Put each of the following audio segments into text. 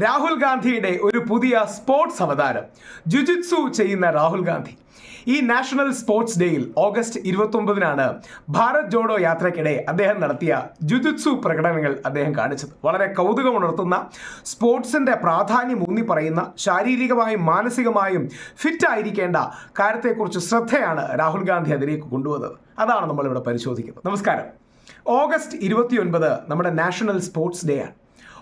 രാഹുൽ ഗാന്ധിയുടെ ഒരു പുതിയ സ്പോർട്സ് അവതാരം ജുജുത്സു ചെയ്യുന്ന രാഹുൽ ഗാന്ധി ഈ നാഷണൽ സ്പോർട്സ് ഡേയിൽ ഓഗസ്റ്റ് 29-നാണ് ഭാരത് ജോഡോ യാത്രയ്ക്കിടെ അദ്ദേഹം നടത്തിയ ജുജുത്സു പ്രകടനങ്ങൾ അദ്ദേഹം കാണിച്ചത്. വളരെ കൗതുകമുണർത്തുന്ന, സ്പോർട്സിൻ്റെ പ്രാധാന്യം ഊന്നി പറയുന്ന, ശാരീരികമായും മാനസികമായും ഫിറ്റ് ആയിരിക്കേണ്ട കാര്യത്തെക്കുറിച്ച് ശ്രദ്ധയാണ് രാഹുൽ ഗാന്ധി അതിലേക്ക് കൊണ്ടുവന്നത്. അതാണ് നമ്മളിവിടെ പരിശോധിക്കുന്നത്. നമസ്കാരം. ഓഗസ്റ്റ് 29 നമ്മുടെ നാഷണൽ സ്പോർട്സ് ഡേ ആണ്.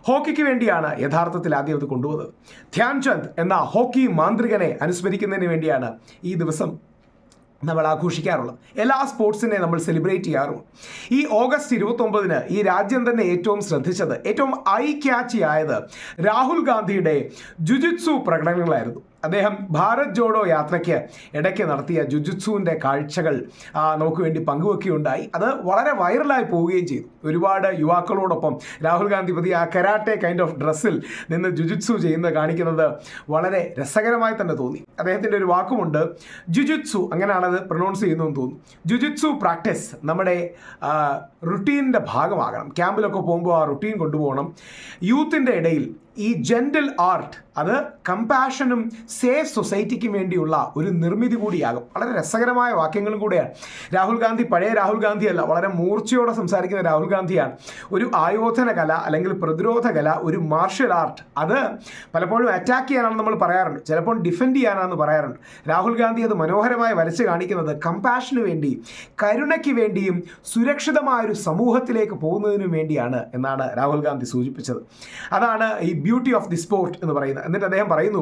ഹോക്കിക്ക് വേണ്ടിയാണ് യഥാർത്ഥത്തിൽ ആദ്യം അത് കൊണ്ടുവന്നത്. ധ്യാൻചന്ദ് എന്ന ഹോക്കി മാന്ത്രികനെ അനുസ്മരിക്കുന്നതിന് വേണ്ടിയാണ് ഈ ദിവസം നമ്മൾ ആഘോഷിക്കാറുള്ളത്. എല്ലാ സ്പോർട്സിനെ നമ്മൾ സെലിബ്രേറ്റ് ചെയ്യാറുണ്ട്. ഈ ഓഗസ്റ്റ് 29-ന് ഈ രാജ്യം തന്നെ ഏറ്റവും ശ്രദ്ധിച്ചത്, ഏറ്റവും ഐ ക്യാച്ചി ആയത് രാഹുൽ ഗാന്ധിയുടെ ജുജുത്സു പ്രകടനങ്ങളായിരുന്നു. അദ്ദേഹം ഭാരത് ജോഡോ യാത്രയ്ക്ക് ഇടയ്ക്ക് നടത്തിയ ജുജുത്സുവിൻ്റെ കാഴ്ചകൾ നമുക്ക് വേണ്ടി പങ്കുവെക്കുകയുണ്ടായി. അത് വളരെ വൈറലായി പോവുകയും ചെയ്തു. ഒരുപാട് യുവാക്കളോടൊപ്പം രാഹുൽ ഗാന്ധി പുതിയ ആ കരാട്ടെ കൈൻഡ് ഓഫ് ഡ്രസ്സിൽ നിന്ന് ജുജുത്സു കാണിക്കുന്നത് വളരെ രസകരമായി തന്നെ തോന്നി. അദ്ദേഹത്തിൻ്റെ ഒരു വാക്കുമുണ്ട്, ജുജുത്സു, അങ്ങനെയാണത് പ്രൊനൗൺസ് ചെയ്യുന്നതെന്ന് തോന്നുന്നു. ജുജുത്സു പ്രാക്ടീസ് നമ്മുടെ റുട്ടീനിൻ്റെ ഭാഗമാകണം. ക്യാമ്പിലൊക്കെ പോകുമ്പോൾ ആ റുട്ടീൻ കൊണ്ടുപോകണം. യൂത്തിൻ്റെ ഇടയിൽ ഈ ജെന്റിൽ ആർട്ട് അത് കമ്പാഷനും സേഫ് സൊസൈറ്റിക്കും വേണ്ടിയുള്ള ഒരു നിർമ്മിതി കൂടിയാകും. വളരെ രസകരമായ വാക്യങ്ങളും കൂടെയാണ്. രാഹുൽ ഗാന്ധി പഴയ രാഹുൽ ഗാന്ധി അല്ല, വളരെ മൂർച്ചയോടെ സംസാരിക്കുന്ന രാഹുൽ ഗാന്ധിയാണ്. ഒരു ആയോധന കല അല്ലെങ്കിൽ പ്രതിരോധ കല, ഒരു മാർഷ്യൽ ആർട്ട്, അത് പലപ്പോഴും അറ്റാക്ക് ചെയ്യാനാണെന്ന് നമ്മൾ പറയാറുണ്ട്, ചിലപ്പോൾ ഡിഫെൻഡ് ചെയ്യാനാണെന്ന് പറയാറുണ്ട്. രാഹുൽ ഗാന്ധി അത് മനോഹരമായി വരച്ച് കാണിക്കുന്നത് കമ്പാഷന് വേണ്ടി, കരുണയ്ക്ക് വേണ്ടിയും സുരക്ഷിതമായൊരു സമൂഹത്തിലേക്ക് പോകുന്നതിനും വേണ്ടിയാണ് എന്നാണ് രാഹുൽ ഗാന്ധി സൂചിപ്പിച്ചത്. അതാണ് ഈ ബ്യൂട്ടി ഓഫ് ദി സ്പോർട്ട് എന്ന് പറയുന്നത്. എന്നിട്ട് അദ്ദേഹം പറയുന്നു,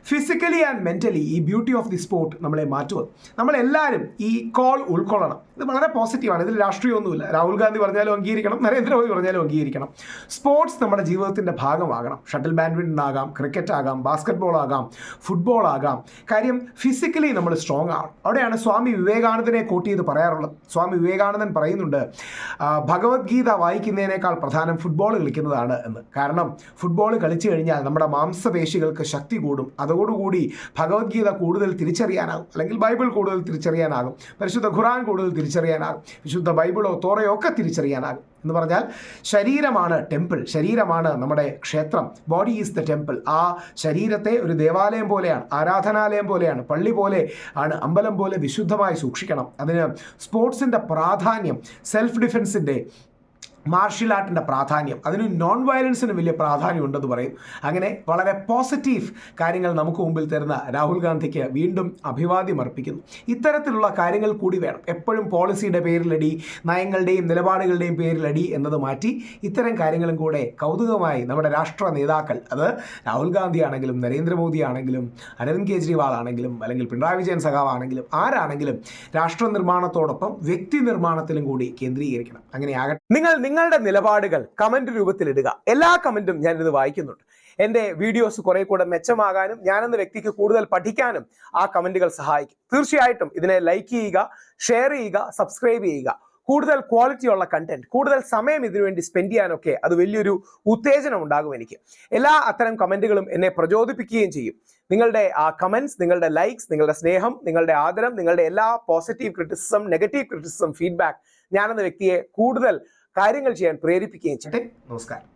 ഫിസിക്കലി ആൻഡ് മെൻ്റലി ഈ ബ്യൂട്ടി ഓഫ് ദി സ്പോർട്ട് നമ്മളെ മാറ്റുന്നത്. നമ്മളെല്ലാവരും ഈ കോൾ ഉൾക്കൊള്ളണം. ഇത് വളരെ പോസിറ്റീവാണ്. ഇതിൽ രാഷ്ട്രീയമൊന്നുമില്ല. രാഹുൽ ഗാന്ധി പറഞ്ഞാലും അംഗീകരിക്കണം, നരേന്ദ്രമോദി പറഞ്ഞാലും അംഗീകരിക്കണം. സ്പോർട്സ് നമ്മുടെ ജീവിതത്തിൻ്റെ ഭാഗമാകണം. ഷട്ടിൽ ബാഡ്മിൻ്റൺ ആകാം, ക്രിക്കറ്റ് ആകാം, ബാസ്കറ്റ്ബോൾ ആകാം, ഫുട്ബോൾ ആകാം. കാര്യം ഫിസിക്കലി നമ്മൾ സ്ട്രോങ് ആണ്. അവിടെയാണ് സ്വാമി വിവേകാനന്ദനെ കോട്ട് ചെയ്ത് പറയാറുള്ളത്. സ്വാമി വിവേകാനന്ദൻ പറയുന്നുണ്ട്, ഭഗവത്ഗീത വായിക്കുന്നതിനേക്കാൾ പ്രധാനം ഫുട്ബോൾ കളിക്കുന്നതാണ് എന്ന്. കാരണം ഫുട്ബോൾ കളിച്ചു കഴിഞ്ഞാൽ നമ്മുടെ മാംസപേശികൾക്ക് ശക്തി കൂടും. അതോടുകൂടി ഭഗവത്ഗീത കൂടുതൽ തിരിച്ചറിയാനാകും, അല്ലെങ്കിൽ ബൈബിൾ കൂടുതൽ തിരിച്ചറിയാനാകും, പരിശുദ്ധ ഖുർആൻ കൂടുതൽ തിരിച്ചറിയാനാകും, വിശുദ്ധ ബൈബിളോ തോറയോ ഒക്കെ തിരിച്ചറിയാനാകും. എന്ന് പറഞ്ഞാൽ ശരീരമാണ് ടെമ്പിൾ, ശരീരമാണ് നമ്മുടെ ക്ഷേത്രം. Body is the temple. ആ ശരീരത്തെ ഒരു ദേവാലയം പോലെയാണ്, ആരാധനാലയം പോലെയാണ്, പള്ളി പോലെ ആണ്, അമ്പലം പോലെ വിശുദ്ധമായി സൂക്ഷിക്കണം. അതിന് സ്പോർട്സിൻ്റെ പ്രാധാന്യം, സെൽഫ് ഡിഫെൻസിൻ്റെ, മാർഷ്യൽ ആർട്ടിൻ്റെ പ്രാധാന്യം, അതിന് നോൺ വയലൻസിന് വലിയ പ്രാധാന്യം ഉണ്ടെന്ന് പറയും. അങ്ങനെ വളരെ പോസിറ്റീവ് കാര്യങ്ങൾ നമുക്ക് മുമ്പിൽ തരുന്ന രാഹുൽ ഗാന്ധിക്ക് വീണ്ടും അഭിവാദ്യം അർപ്പിക്കുന്നു. ഇത്തരത്തിലുള്ള കാര്യങ്ങൾ കൂടി വേണം. എപ്പോഴും പോളിസിയുടെ പേരിലടി, നയങ്ങളുടെയും നിലപാടുകളുടെയും പേരിലടി എന്നത് മാറ്റി ഇത്തരം കാര്യങ്ങളും കൂടെ കൗതുകമായി നമ്മുടെ രാഷ്ട്ര നേതാക്കൾ, അത് രാഹുൽ ഗാന്ധി ആണെങ്കിലും നരേന്ദ്രമോദി ആണെങ്കിലും അരവിന്ദ് കെജ്രിവാൾ ആണെങ്കിലും അല്ലെങ്കിൽ പിണറായി വിജയൻ സഖാവ് ആണെങ്കിലും ആരാണെങ്കിലും രാഷ്ട്ര നിർമ്മാണത്തോടൊപ്പം വ്യക്തി നിർമ്മാണത്തിലും കൂടി കേന്ദ്രീകരിക്കണം. അങ്ങനെയാകട്ടെ. നിങ്ങളുടെ നിലപാടുകൾ കമന്റ് രൂപത്തിൽ ഇടുക. എല്ലാ കമന്റും ഞാനിത് വായിക്കുന്നുണ്ട്. എൻ്റെ വീഡിയോസ് കുറെ കൂടെ മെച്ചമാകാനും ഞാനെന്ന വ്യക്തിക്ക് കൂടുതൽ പഠിക്കാനും ആ കമന്റുകൾ സഹായിക്കും. തീർച്ചയായിട്ടും ഇതിനെ ലൈക്ക് ചെയ്യുക, ഷെയർ ചെയ്യുക, സബ്സ്ക്രൈബ് ചെയ്യുക. കൂടുതൽ ക്വാളിറ്റിയുള്ള കണ്ടന്റ്, കൂടുതൽ സമയം ഇതിനുവേണ്ടി സ്പെൻഡ് ചെയ്യാനൊക്കെ അത് വലിയൊരു ഉത്തേജനം ഉണ്ടാകും എനിക്ക്. എല്ലാ അത്തരം കമന്റുകളും എന്നെ പ്രചോദിപ്പിക്കുകയും ചെയ്യും. നിങ്ങളുടെ ആ കമന്റ്സ്, നിങ്ങളുടെ ലൈക്സ്, നിങ്ങളുടെ സ്നേഹം, നിങ്ങളുടെ ആദരം, നിങ്ങളുടെ എല്ലാ positive criticism, negative criticism, feedback ഞാനെന്ന വ്യക്തിയെ കൂടുതൽ കാര്യങ്ങൾ ചെയ്യാൻ പ്രേരിപ്പിക്കുകയും ചെയ്യട്ടെ. നമസ്കാരം.